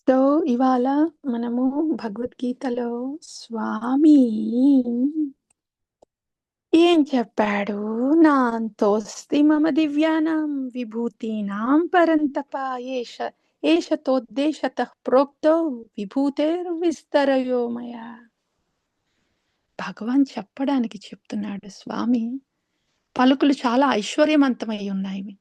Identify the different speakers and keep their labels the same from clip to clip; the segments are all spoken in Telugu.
Speaker 1: సో, ఇవాళ మనము భగవద్గీతలో స్వామి ఏం చెప్పాడు? నాంతోస్తి మమ దివ్యానాం విభూతీనాం పరంతప ఏష ఏష తోద్దేశతః ప్రోక్తో విభూతేర్విస్తరయో మయా. భగవాన్ చెప్పడానికి చెప్తున్నాడు స్వామి. పలుకులు చాలా ఐశ్వర్యవంతమై ఉన్నాయి.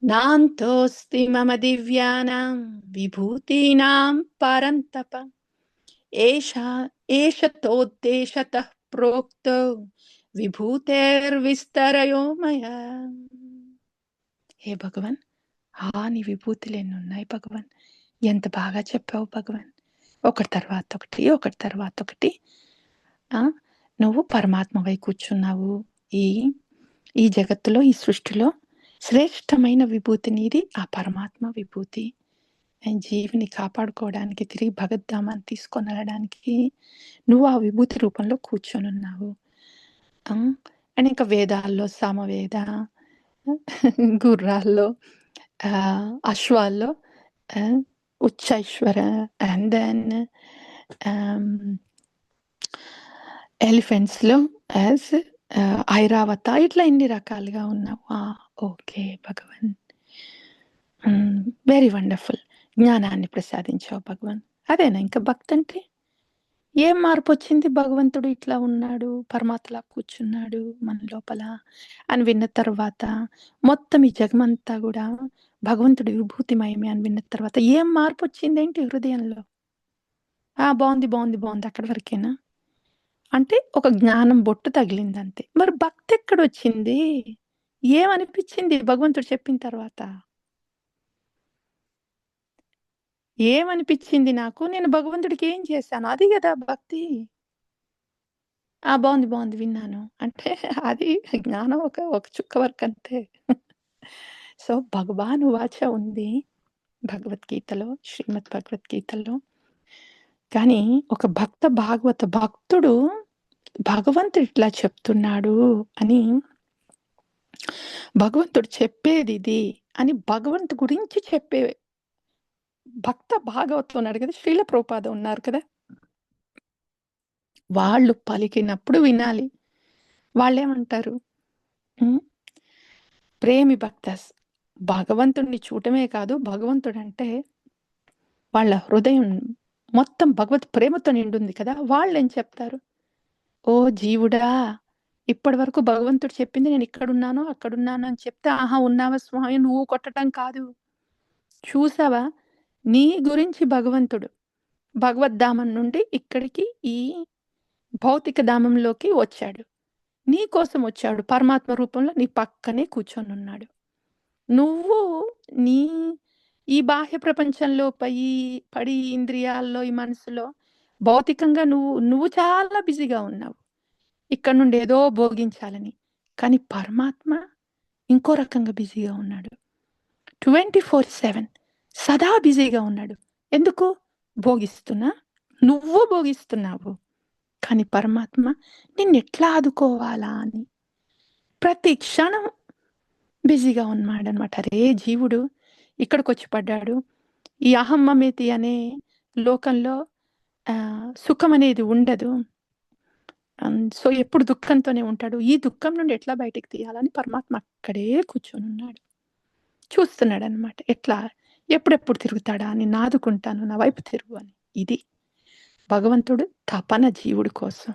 Speaker 1: నాంతోస్తి మమ దివ్యానాం విభూతీనాం పరంతప ఏష తోద్దేశతః ప్రోక్తో విభూతేర్విస్తరయో మయా. హే భగవాన్, నీ విభూతులు ఎన్ని ఉన్నాయి భగవాన్, ఎంత బాగా చెప్పావు భగవాన్. ఒకటి తర్వాత ఒకటి, ఒకటి తర్వాత ఒకటి. నువ్వు పరమాత్మవై కూర్చున్నావు. ఈ జగత్తులో, ఈ సృష్టిలో శ్రేష్టమైన విభూతి నీది, ఆ పరమాత్మ విభూతి. జీవిని కాపాడుకోవడానికి, తిరిగి భగవద్ధామాన్ని తీసుకొని వెళ్ళడానికి నువ్వు ఆ విభూతి రూపంలో కూర్చొని ఉన్నావు. అండ్ ఇంకా వేదాల్లో సామవేద, గుర్రాల్లో, అశ్వాల్లో ఉచ్చైశ్వర, అండ్ దెన్ ఎలిఫెంట్స్ లో యాజ్ ఐరావత, ఇట్లా ఎన్ని రకాలుగా ఉన్నావు. ఓకే భగవాన్, వెరీ వండర్ఫుల్. జ్ఞానాన్ని ప్రసాదించావు భగవాన్. అదేనా ఇంకా భక్తి అంటే? ఏం మార్పు వచ్చింది? భగవంతుడు ఇట్లా ఉన్నాడు, పరమాత్మలా కూర్చున్నాడు మన లోపల అని విన్న తర్వాత, మొత్తం ఈ జగమంతా కూడా భగవంతుడి విభూతిమయమే అని విన్న తర్వాత ఏం మార్పు వచ్చింది ఏంటి హృదయంలో? బాగుంది బాగుంది బాగుంది, అక్కడి వరకేనా? అంటే ఒక జ్ఞానం బొట్టు తగిలింది అంతే. మరి భక్తి ఎక్కడొచ్చింది? ఏమనిపించింది భగవంతుడు చెప్పిన తర్వాత? ఏమనిపించింది నాకు? నేను భగవంతుడికి ఏం చేశాను? అది కదా భక్తి. బాగుంది బాగుంది విన్నాను అంటే అది జ్ఞానం ఒక చుక్క వరకు అంతే. సో భగవాను వాచ ఉంది భగవద్గీతలో, శ్రీమద్ భగవద్గీతలో. కానీ ఒక భాగవత భక్తుడు భగవంతుడు ఇట్లా చెప్తున్నాడు అని, భగవంతుడు చెప్పేది ఇది అని భగవంతు గురించి చెప్పే భక్త భాగవతం ఉన్నాడు కదా, శ్రీల ప్రభుపాద ఉన్నారు కదా, వాళ్ళు పలికినప్పుడు వినాలి. వాళ్ళేమంటారు? ప్రేమి భక్తస్, భగవంతుడిని చూడటమే కాదు, భగవంతుడు అంటే వాళ్ళ హృదయం మొత్తం భగవత్ ప్రేమతో నిండుంది కదా, వాళ్ళు ఏం చెప్తారు? ఓ జీవుడా, ఇప్పటి వరకు భగవంతుడు చెప్పింది నేను ఇక్కడున్నాను అక్కడున్నాను అని చెప్తే, ఉన్నావా స్వామి, నువ్వు కొట్టడం కాదు, చూసావా నీ గురించి భగవంతుడు భగవద్ధామం నుండి ఇక్కడికి ఈ భౌతిక ధామంలోకి వచ్చాడు, నీ కోసం వచ్చాడు, పరమాత్మ రూపంలో నీ పక్కనే కూర్చొని ఉన్నాడు. నువ్వు నీ ఈ బాహ్య ప్రపంచంలో పడి ఇంద్రియాల్లో, ఈ మనసులో భౌతికంగా నువ్వు చాలా బిజీగా ఉన్నావు, ఇక్కడ నుండి ఏదో భోగించాలని. కానీ పరమాత్మ ఇంకో రకంగా బిజీగా ఉన్నాడు. 24/7 సదా బిజీగా ఉన్నాడు. ఎందుకు? భోగిస్తున్నా, నువ్వు భోగిస్తున్నావు, కానీ పరమాత్మ నిన్నెట్లా ఆదుకోవాలా అని ప్రతి క్షణం బిజీగా ఉన్నాడనమాట. అరే జీవుడు ఇక్కడికి వచ్చి పడ్డాడు, ఈ అహమ్మమేతి అనే లోకంలో సుఖం అనేది ఉండదు. సో ఎప్పుడు దుఃఖంతోనే ఉంటాడు. ఈ దుఃఖం నుండి ఎట్లా బయటికి తీయాలని పరమాత్మ అక్కడే కూర్చొని ఉన్నాడు, చూస్తున్నాడు అనమాట. ఎట్లా, ఎప్పుడెప్పుడు తిరుగుతాడా అని, నాదుకుంటాను, నా వైపు తిరుగు అని. ఇది భగవంతుడు తపన జీవుడి కోసం.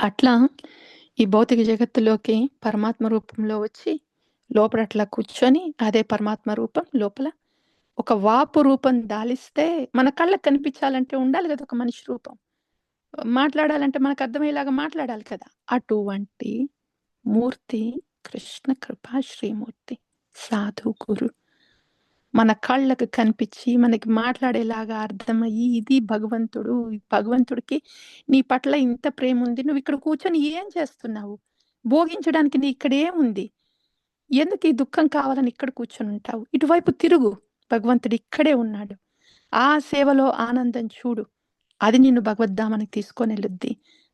Speaker 1: అట్లా ఈ భౌతిక జగత్తులోకి పరమాత్మ రూపంలో వచ్చి లోపల అట్లా కూర్చొని, అదే పరమాత్మ రూపం లోపల ఒక వాపు రూపం దాలిస్తే, మన కళ్ళకు కనిపించాలంటే ఉండాలి కదా ఒక మనిషి రూపం, మాట్లాడాలంటే మనకు అర్థమయ్యేలాగా మాట్లాడాలి కదా. అటువంటి మూర్తి కృష్ణ కృపా శ్రీమూర్తి, సాధు గురు మన కళ్ళకు కనిపించి మనకి మాట్లాడేలాగా అర్థమయ్యి, ఇది భగవంతుడు, భగవంతుడికి నీ పట్ల ఇంత ప్రేమ ఉంది, నువ్వు ఇక్కడ కూర్చొని ఏం చేస్తున్నావు, భోగించడానికి నీ ఇక్కడేముంది, ఎందుకు ఈ దుఃఖం కావాలని ఇక్కడ కూర్చొని ఉంటావు, ఇటువైపు తిరుగు, భగవంతుడు ఇక్కడే ఉన్నాడు, ఆ సేవలో ఆనందం చూడు, అది నిన్ను భగవద్ధామానికి తీసుకొని వెళ్ళుద్ది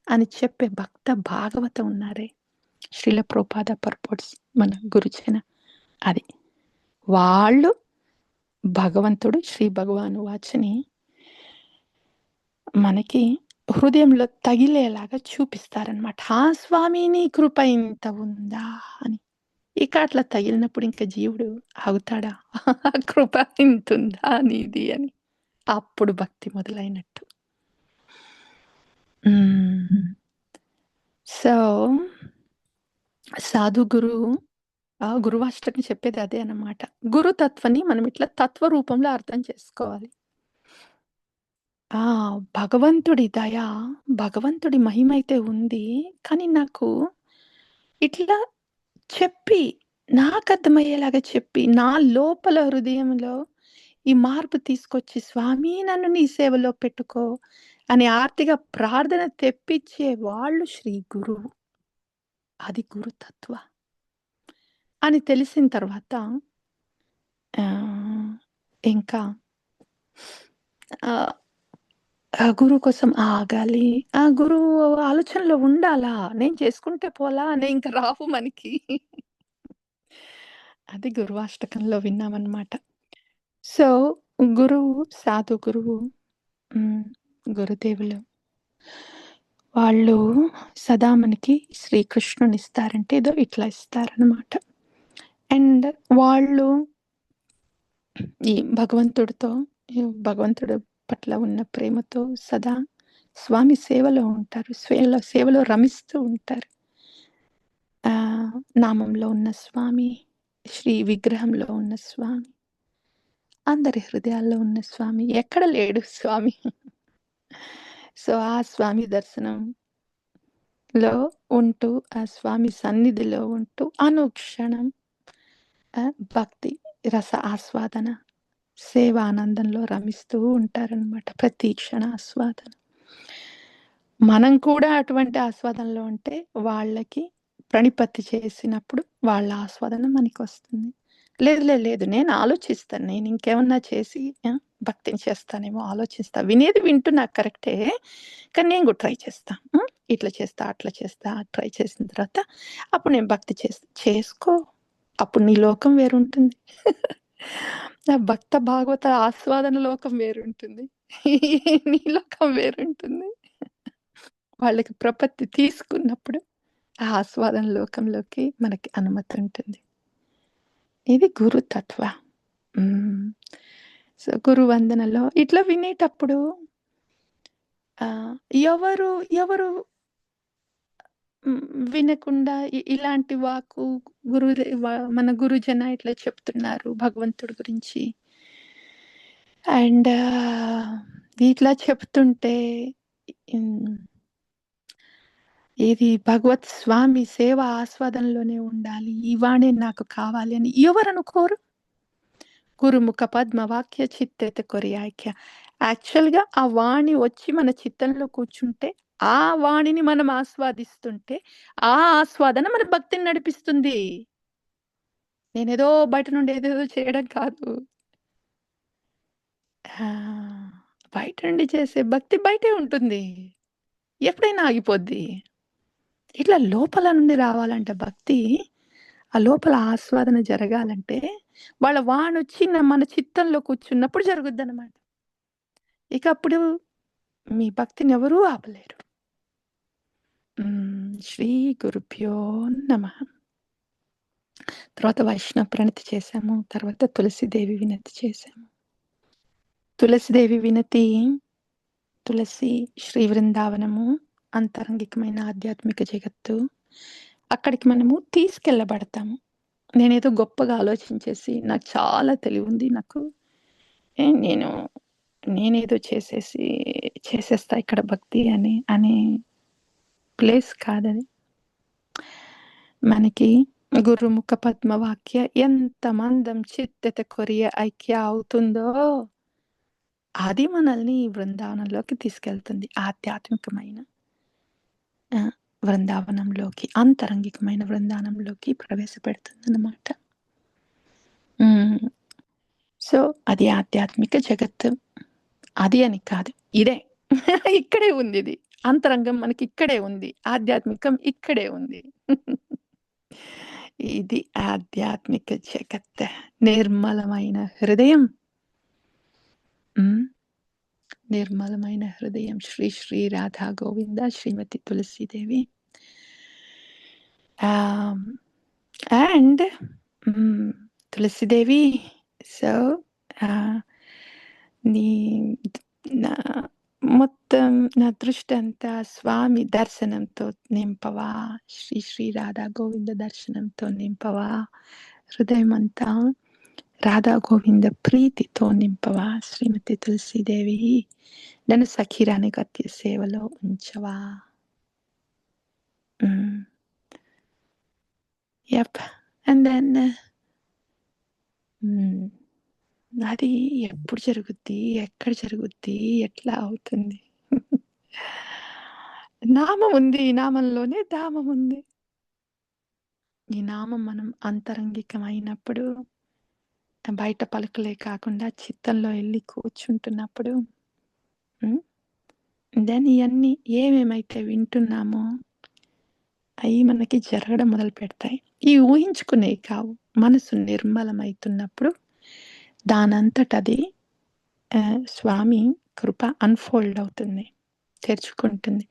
Speaker 1: అని చెప్పే భక్త భాగవతం ఉన్నారే, శ్రీల ప్రభుపాద పర్పోర్ట్స్ మన గురుజన. అది వాళ్ళు భగవంతుడు శ్రీ భగవాను వాచని మనకి హృదయంలో తగిలేలాగా చూపిస్తారనమాట. ఆ స్వామి నీ కృప ఇంత ఉందా అని. ఇక అట్లా తగిలినప్పుడు ఇంక జీవుడు ఆగుతాడా? కృప ఇంతుందా నీది అని. అప్పుడు భక్తి మొదలైనట్టు. సో, సాధు గురువు గురువాష్టకం చెప్పేది అదే అన్నమాట. గురుతత్వాన్ని మనం ఇట్లా తత్వ రూపంలో అర్థం చేసుకోవాలి. ఆ! భగవంతుడి దయ, భగవంతుడి మహిమైతే ఉంది. కానీ నాకు ఇట్లా చెప్పి, నాకర్థమయ్యేలాగా చెప్పి, నా లోపల హృదయంలో ఈ మార్పు తీసుకొచ్చి, "స్వామి నన్ను నీ సేవలో పెట్టుకో" అని ఆర్తిగా ప్రార్థన తెప్పిచ్చే వాళ్ళు శ్రీ గురువు. అది గురుతత్వ అని తెలిసిన తర్వాత ఆహ్, ఇంకా ఆహ్, ఆ గురువు కోసం ఆగాలి. ఆ గురువు ఆలోచనలో ఉండాలా? నేను చేసుకుంటే పోలా అని ఇంక రావు మనకి. అది గురువాష్టకంలో విన్నామనమాట. సో, గురువు, సాధు గురువు హ్మ్. గురుదేవులు వాళ్ళు సదా మనకి శ్రీకృష్ణునిస్తారంటే ఏదో ఇట్లా ఇస్తారనమాట. అండ్ వాళ్ళు ఈ భగవంతుడితో భగవంతుడు పట్ల ఉన్న ప్రేమతో సదా స్వామి సేవలో ఉంటారు. సేవలో రమిస్తూ ఉంటారు. నామంలో ఉన్న స్వామి, శ్రీ విగ్రహంలో ఉన్న స్వామి, అందరి హృదయాల్లో ఉన్న స్వామి, ఎక్కడ లేడు స్వామి. సో, ఆ స్వామి దర్శనంలో ఉంటూ, ఆ స్వామి సన్నిధిలో ఉంటూ అనుక్షణం భక్తి రస ఆస్వాదన, సేవానందంలో రమిస్తూ ఉంటారనమాట. ప్రతి క్షణ ఆస్వాదన. మనం కూడా అటువంటి ఆస్వాదనలో ఉంటే వాళ్ళకి ప్రణిపత్తి చేసినప్పుడు వాళ్ళ ఆస్వాదన మనకొస్తుంది. లేదు. నేను ఆలోచిస్తాను. నేను ఇంకేమన్నా చేసి భక్తిని చేస్తానేమో ఆలోచిస్తా. వినేది వింటున్నా కరెక్టే. కానీ నేను కూడా ట్రై చేస్తా. ఇట్లా చేస్తా, అట్లా చేస్తా. ట్రై చేసిన తర్వాత అప్పుడు నేను భక్తి చేసుకో. అప్పుడు నీ లోకం వేరుంటుంది. నా భక్త భాగవత ఆస్వాదన లోకం వేరుంటుంది. నీ లోకం వేరుంటుంది. వాళ్ళకి ప్రపత్తి తీసుకున్నప్పుడు ఆ ఆస్వాదన లోకంలోకి మనకి అనుమతి ఉంటుంది. ఇది గురుతత్వ. హ్మ్. సో, గురువందనలో ఇట్లా వినేటప్పుడు ఆహ్, ఎవరు ఎవరు హ్మ్. వినకుండా ఇలాంటి వాక్కు మన గురుజన ఇట్లా చెప్తున్నారు భగవంతుడి గురించి. అండ్ ఇట్లా చెప్తుంటే హ్మ్. ఏది భగవత్ స్వామి సేవ ఆస్వాదనలోనే ఉండాలి. ఈ వాణే నాకు కావాలి అని ఎవరనుకోరు? గురుముఖ పద్మవాక్య చిత్తేత కొరియాఖ్య. యాక్చువల్‌గా ఆ వాణి వచ్చి మన చిత్తంలో కూర్చుంటే, ఆ వాణిని మనం ఆస్వాదిస్తుంటే, ఆ ఆస్వాదన మన భక్తిని నడిపిస్తుంది. నేనేదో బయట నుండి ఏదేదో చేయడం కాదు. ఆ! బయట నుండి చేసే భక్తి బయటే ఉంటుంది. ఎప్పుడైనా ఆగిపోద్ది. ఇట్లా లోపల నుండి రావాలంటే భక్తి, ఆ లోపల ఆస్వాదన జరగాలంటే, వాళ్ళ వానొచ్చి మన చిత్తంలో కూర్చున్నప్పుడు జరుగుద్దనమాట. ఇక అప్పుడు మీ భక్తినెవరూ ఆపలేరు. శ్రీ గురుభ్యో నమః. తర్వాత వైష్ణవ ప్రణతి చేశాము. తర్వాత తులసీదేవి వినతి చేశాము. తులసీదేవి వినతి, తులసి శ్రీ వృందావనము, అంతరంగికమైన ఆధ్యాత్మిక జగత్తు. అక్కడికి మనము తీసుకెళ్ళబడతాము. నేనేదో గొప్పగా ఆలోచించేసి, నాకు చాలా తెలివుంది. ఏ నేను నేనేదో చేసేస్తా ఇక్కడ భక్తి అనే ప్లేస్ కాదది. మనకి గురుముఖ పద్మవాక్య ఎంత మందం చిత్తత కొరియ ఐక్య అవుతుందో, అది మనల్ని ఈ బృందావనంలోకి తీసుకెళ్తుంది. ఆధ్యాత్మికమైన బృందావనంలోకి, అంతరంగికమైన బృందావనంలోకి ప్రవేశపెడుతుందనమాట. హ్మ్. సో, అది ఆధ్యాత్మిక జగత్తు. అది అని కాదు. ఇదే. ఇక్కడే ఉందిది. అంతరంగం మనకిక్కడే ఉంది. ఆధ్యాత్మికం ఇక్కడే ఉంది. ఇది ఆధ్యాత్మిక జగత్. నిర్మలమైన హృదయం. హ్మ్. నిర్మలమైన హృదయం. శ్రీ శ్రీ రాధా గోవింద శ్రీమతి తులసీదేవి. అండ్ తులసీదేవి, సో నీ నా మొత్తం నా దృష్టంతా స్వామి దర్శనంతో నింపవా. శ్రీ శ్రీ రాధా గోవింద దర్శనంతో నింపవా. హృదయమంతా రాధా గోవింద ప్రీతితో నింపవా. శ్రీమతి తులసీదేవి, నన్ను సఖీరాని గత్య సేవలో ఉంచవా. యప్. అండ్ దెన్ అది ఎప్పుడు జరుగుద్ది, ఎక్కడ జరుగుద్ది, ఎట్లా అవుతుంది? నామం ఉంది, ఈ నామంలోనే ధామం ఉంది. ఈ నామం మనం అంతరంగికమైనప్పుడు, బయట పలుకులే కాకుండా చిత్తంలో ఎళ్లి కూర్చుంటున్నప్పుడు, దెన్ ఇయన్నీ ఏమేమైతే వింటున్నామో అయి మనకి జరగడం మొదలుపెడతాయి. ఇవి ఊహించుకునేవి కావు. మనసు నిర్మలమైతున్నప్పుడు దానంతటది స్వామి కృప అన్‌ఫోల్డ్ అవుతుంది. తెరుచుకుంటుంది.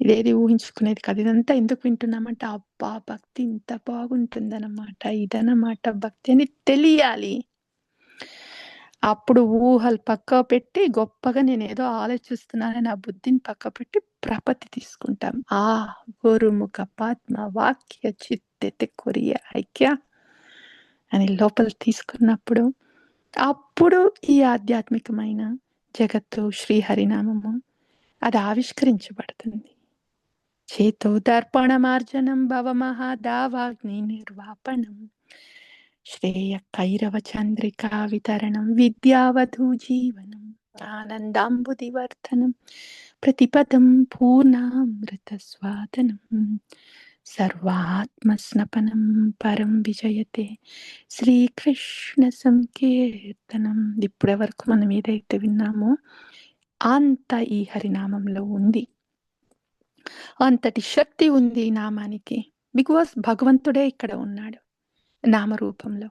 Speaker 1: ఇదేది ఊహించుకునేది కాదు. ఇదంతా ఎందుకు వింటున్నామంటే, అబ్బా! భక్తి ఇంత బాగుంటుందనమాట, ఇదనమాట భక్తి అని తెలియాలి. అప్పుడు ఊహలు పక్కకు పెట్టి, గొప్పగా నేనేదో ఆలోచిస్తున్నానని నా బుద్ధిని పక్కపెట్టి ప్రపత్తి తీసుకుంటాం. గురుముఖ పద్మ వాక్య చిత్తెతే కొరియ ఐక్య అని లోపల తీసుకున్నప్పుడు, అప్పుడు ఈ ఆధ్యాత్మికమైన జగత్తు, శ్రీహరినామము అది ఆవిష్కరించబడుతుంది. చేతో దర్పణమార్జనం భవమహాదావాగ్ని నిర్వాపణం శ్రేయ కైరవ చంద్రికా వితరణం విద్యావధూ జీవనం ఆనందాంబుదివర్ధనం ప్రతిపదం పూర్ణామృత స్వాదనం సర్వాత్మస్నపనం పరం విజయతే శ్రీకృష్ణ సంకీర్తనం. ఇప్పటి వరకు మనం ఏదైతే విన్నామో అంత ఈ హరినామంలో ఉంది. అంతటి శక్తి ఉంది ఈ నామానికి. బికాజ్ భగవంతుడే ఇక్కడ ఉన్నాడు నామరూపంలో.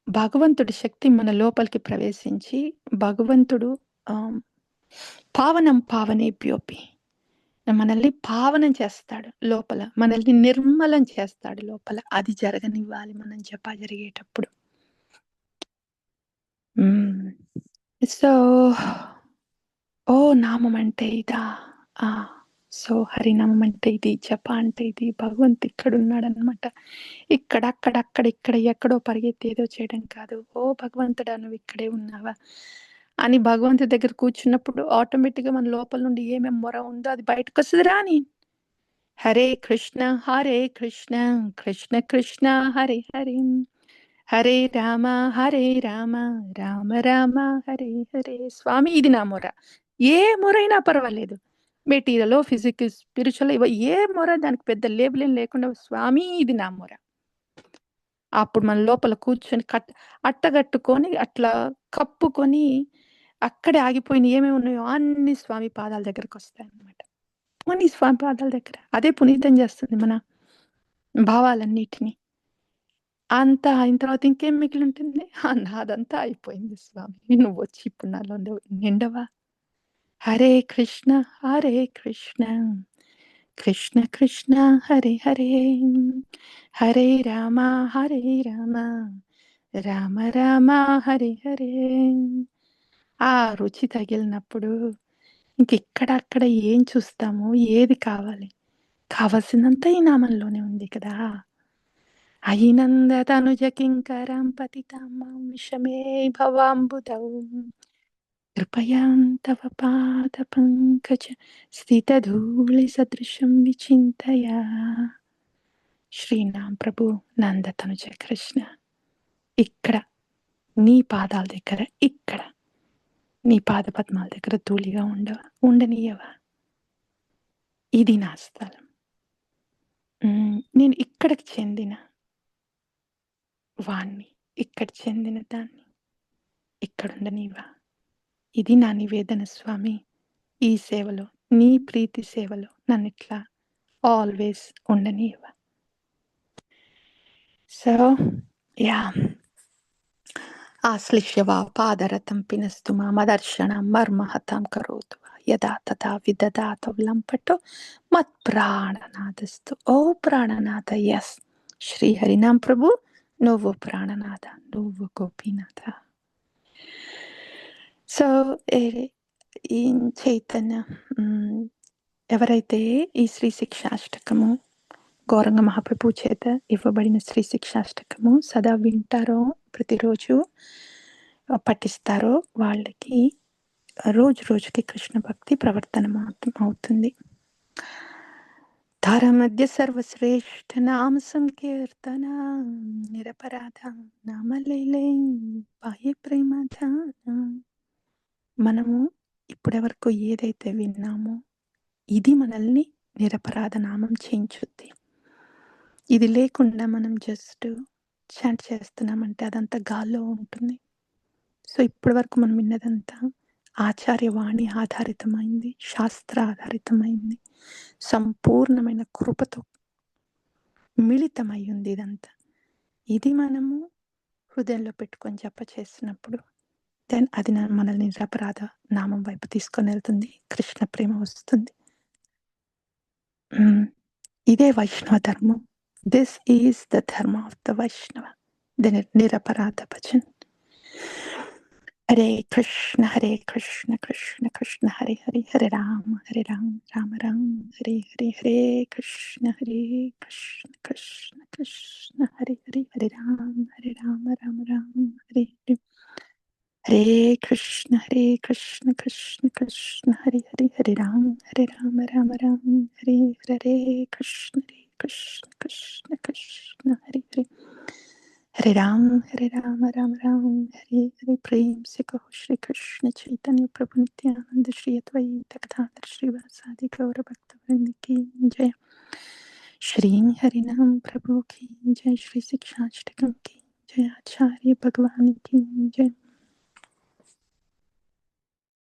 Speaker 1: భగవంతుడి శక్తి మన లోపలికి ప్రవేశించి, భగవంతుడు పావనం పావనేభ్యోపి మనల్ని పావనం చేస్తాడు లోపల. మనల్ని నిర్మలం చేస్తాడు లోపల. అది జరగనివ్వాలి మనం జప జరిగేటప్పుడు. సో నామం అంటే ఇదా? సో హరినామం అంటే ఇది, జప అంటే ఇది. భగవంతు ఇక్కడున్నాడనమాట. ఇక్కడ, అక్కడ, అక్కడ, ఇక్కడ, ఎక్కడో పరిగెత్తి ఏదో చేయడం కాదు. భగవంతుడా నువ్వు ఇక్కడే ఉన్నావా అని భగవంతుడి దగ్గర కూర్చున్నప్పుడు ఆటోమేటిక్‌గా మన లోపల నుండి ఏమేం మొర ఉందో అది బయటకొస్తది రాని. హరే కృష్ణ, కృష్ణ కృష్ణ హరే హరే. హరే రామ, రామ రామ హరే హరే. స్వామి ఇది నా మొర. ఏ మొరైనా పర్వాలేదు. మెటీరియలో, ఫిజికల్, స్పిరిచువల్ ఏ మొర దానికి పెద్ద లేబుల్ ఏం లేకుండా స్వామి ఇది నా మొర. అప్పుడు మన లోపల కూర్చొని అట్టగట్టుకొని అట్లా కప్పుకొని అక్కడే ఆగిపోయిన ఏమేమి ఉన్నాయో అన్ని స్వామి పాదాల దగ్గరకొస్తాయన్నమాట. పోనీ స్వామి పాదాల దగ్గర. అదే పునీతం చేస్తుంది మన భావాలన్నిటిని. అంతా అయిన తర్వాత ఇంకేం మిగిలుంటుంది? నాదంతా అయిపోయింది స్వామి. నువ్వొచ్చి ఇప్పుడు నాలో నిండవా? హరే కృష్ణ, కృష్ణ కృష్ణ హరే హరే. హరే రామ, రామ రామ రామ హరే హరే. ఆ రుచి తగిలినప్పుడు ఇంకెక్కడ అక్కడ ఏం చూస్తాము? ఏది కావాలి? కావాల్సినంత ఈ నామంలోనే ఉంది కదా! అయినందతనుజ కింకరాం పతితాం మాం విషమే భవాంబుధౌ కృపయాం తవ పాద పంకజ స్థితధూళి సదృశం విచింతయా. శ్రీనాం ప్రభు నందతనుజ కృష్ణ, ఇక్కడ నీ పాదాల దగ్గర, ఇక్కడ నీ పాద పద్మాల దగ్గర ధూళిగా ఉండనీయవా? ఇది నా స్థలం. నేను ఇక్కడికి చెందిన వాణ్ణి, ఇక్కడ చెందిన దాన్ని ఇక్కడుండనీవా? ఇది నా నివేదన స్వామి. ఈ సేవలో, నీ ప్రీతి సేవలో నన్నిట్లా ఆల్వేస్ ఉండనివ్వ. So yeah! ఆశ్లిష్య వా పాదరథం పినస్తు మామదర్శనం మర్మహతాం కరోతు వా యదా తదా విదధాతు లంపటో మత్ప్రాణనాదస్తు. ఓ ప్రాణనాథ, యెస్, శ్రీహరినాం ప్రభు, నువ్వు ప్రాణనాథ, నువ్వు గోపీనాథ. సో ఈ చైతన్య ఎవరైతే ఈ శ్రీ శిక్షాష్టకము గౌరంగ మహాప్రభు చేత ఇవ్వబడిన శ్రీ శిక్షాష్టకము సదా వింటారో, ప్రతిరోజు పఠిస్తారో, వాళ్ళకి రోజు రోజుకి కృష్ణ భక్తి ప్రవర్తన అవుతుంది. ధార మధ్య సర్వశ్రేష్ఠ నామ సంకీర్తన నిరపరాధ నామలేలే బాహ్య ప్రేమధాన. మనము ఇప్పటివరకు ఏదైతే విన్నామో ఇది మనల్ని నిరపరాధ నామం చేయించుద్ది. ఇది లేకుండా మనం జస్ట్ చాంట్ చేస్తున్నామంటే అదంతా గాల్లో ఉంటుంది. సో ఇప్పటి వరకు మనం విన్నదంతా ఆచార్యవాణి ఆధారితమైంది, శాస్త్ర ఆధారితమైంది, సంపూర్ణమైన కృపతో మిళితమై ఉంది ఇదంతా. ఇది మనము హృదయంలో పెట్టుకొని జప చేసినప్పుడు దెన్ అది మనల్ని నిరపరాధ నామం వైపు తీసుకొని వెళ్తుంది, కృష్ణ ప్రేమ వస్తుంది. ఇదే వైష్ణవ ధర్మం. దిస్ ఈజ్ ద ధర్మ ఆఫ్ ద వైష్ణవ, ద నిరపరాధ భజన్. హరే కృష్ణ కృష్ణ కృష్ణ హరే హరే, హరే రామ రామ రామ హరే హరే, హరే కృష్ణ కృష్ణ కృష్ణ హరే హరే, హరే రామ రామ రామ హరే హరే. హరే కృష్ణ కృష్ణ కృష్ణ హరే హరే, హరే రామ రామ హరే హరే, కృష్ణ కృష్ణ కృష్ణ హరే హరే, హరే రామ రామ హరే హరే. ప్రేम से कहो श्री कृष्ण चैतन्य प्रभु नित्यानंद श्री अद्वैत गदाधर श्रीवासादि गौर भक्तवृंद की जय. श्री हरिनाम प्रभु की जय. श्री शिक्षाष्टकम की जय. आचार्य भगवान की जय.